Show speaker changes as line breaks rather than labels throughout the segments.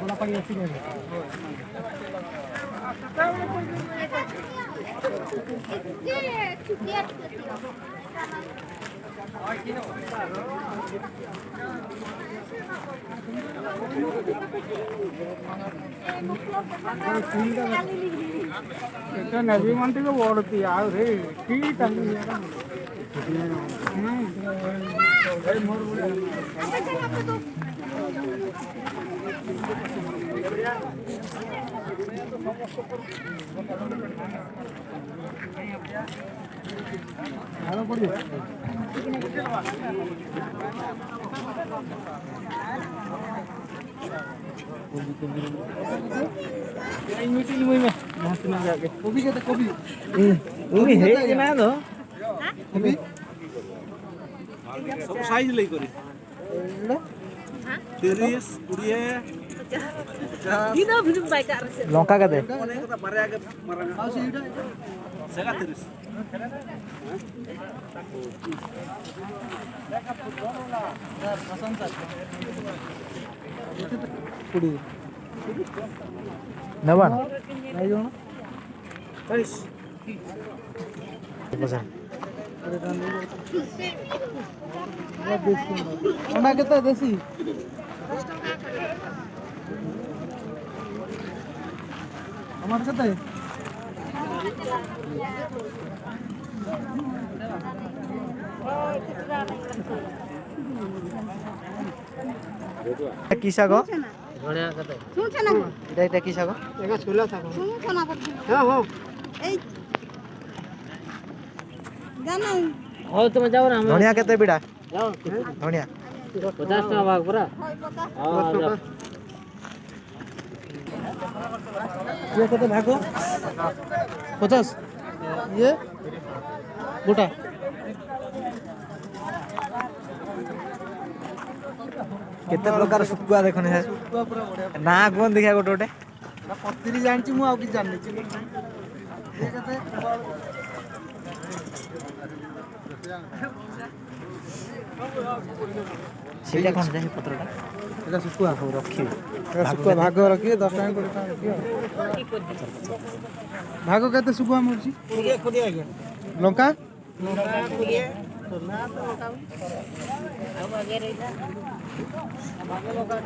बोला पाणी असते नवी मंत्री को बोलती यार रे ठीक है कोबी के कोबी कोबी है कि ना दो कोबी सब साइज ले करी हां 30 20
लंका का दे नवन
अंडा कितना देसी हमारे साथ है
की शाग
ধনিয়া কত
শুনছ না
এটা কি শাগ
एका छोला था
শুনছ না কথা
हां हां
এই জানো
ও তুমি যাও না
ধনিয়া কেতে বিড়া
যাও
ধনিয়া
50 টাকা ভাগ পুরা
হয় কথা
हां
ये कितने भागो 50 ये गोटा
केते प्रकार सुकुआ देखने है
पूरा बढ़िया
ना कोन देखा गोटे गोटे
पत्ती जानची मु आउ कि जाननी छी ये कते
सेटा कोन जाई पत्रटा
एटा सुकुआ
हो रखी
एटा सुकुआ भाग रखिए 10 टाइम 20 टाइम रखिए भाग केते सुकुआ मरची खुदिया खुदिया आगे लंका
লঙ্কা কুড়িয়ে না তো লঙ্কা আর আগে রইলা আগে লঙ্কা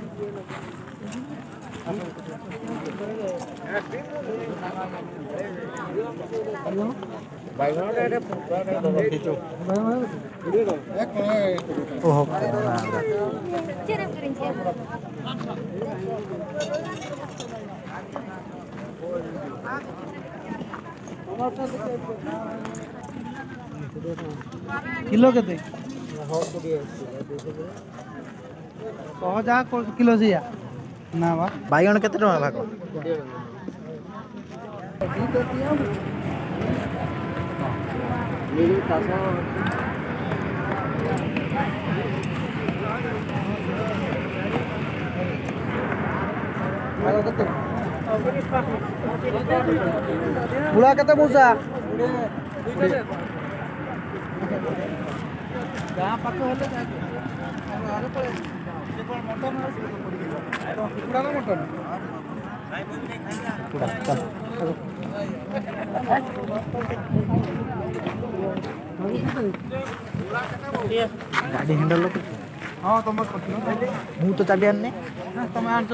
বাইগনটা এটা পুরাটা দবা খিচো
एक
ओहो
চেরা করেন
किलो केते कह जा किलो जिया ना बा
बाइगण केते टका भाग
मेरे तासा
बुढ़ा केते मौसा गाँ पाख हेले आगे पड़े मटन कुकुड़ा ना मटन
गाड़ी हैंडल लो
हाँ तुम
मु तो चाबी आन्ने
तुम आनछ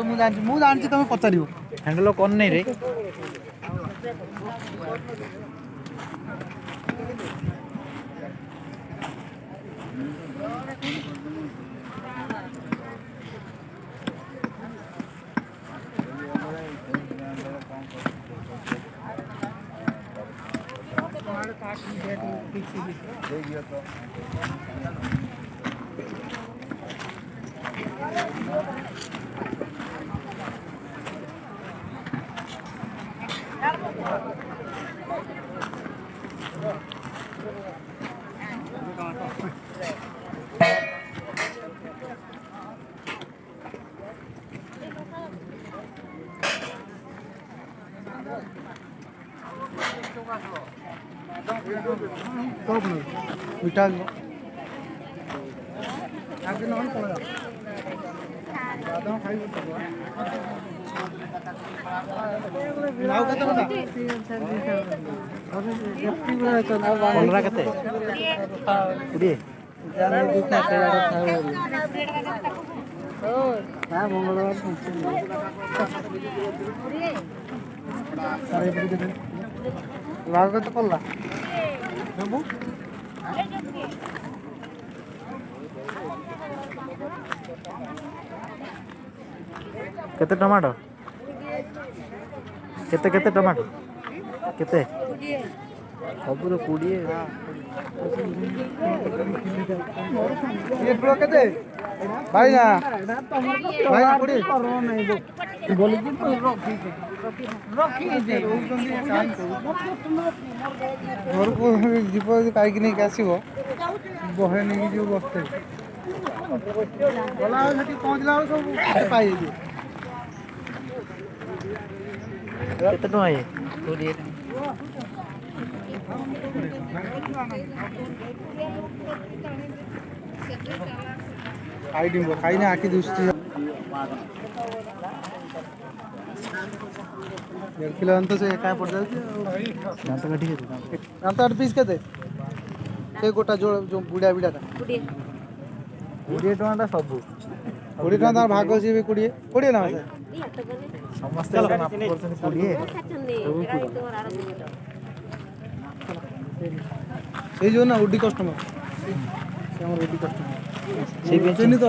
मु जानछि तुम पचारियो
हैंडल कोन नहीं रे
मिठा ଆଗେ ନହେଲେ ପଳେଇବା ବାଦାମ ଖାଇବୁ ଆଉ କେତେ କଥା
କଲରା କେତେ 20
ଲାଉ କେତେ ପଡ଼ିଲା ନେବୁ
କେତେ ଟମାଟୋ କେତେ କେତେ ଟମାଟୋ କେତେ ସବୁର 20
ये ब्रो केते भाई ना भाई ना कोड़ी बोली कि तो रखी दे घर को जीव काई नहीं आसीबो बहे नहीं जो बसते गला सेठी पहुंचला सब पाई दे
କେତେ ଟଙ୍କା ଇଏ 20
खाई डिंबो खाई ना आखि दुष्टि 1 किलो अंत से काय पड़ जाउची
ଦାନ୍ତ କାଟି କେତେ
अंत 8 पीस केते से गोटा जो बुढ़ा बिड़ाटा
20 ଟଙ୍କା ସବୁ
20 टका तार भाग से भी 20 ना
ସମସ୍ତେ ମାପ କରୁଛନ୍ତି 20
से जो ना उडी कस्टमर से हमर उडी कस्टमर से तो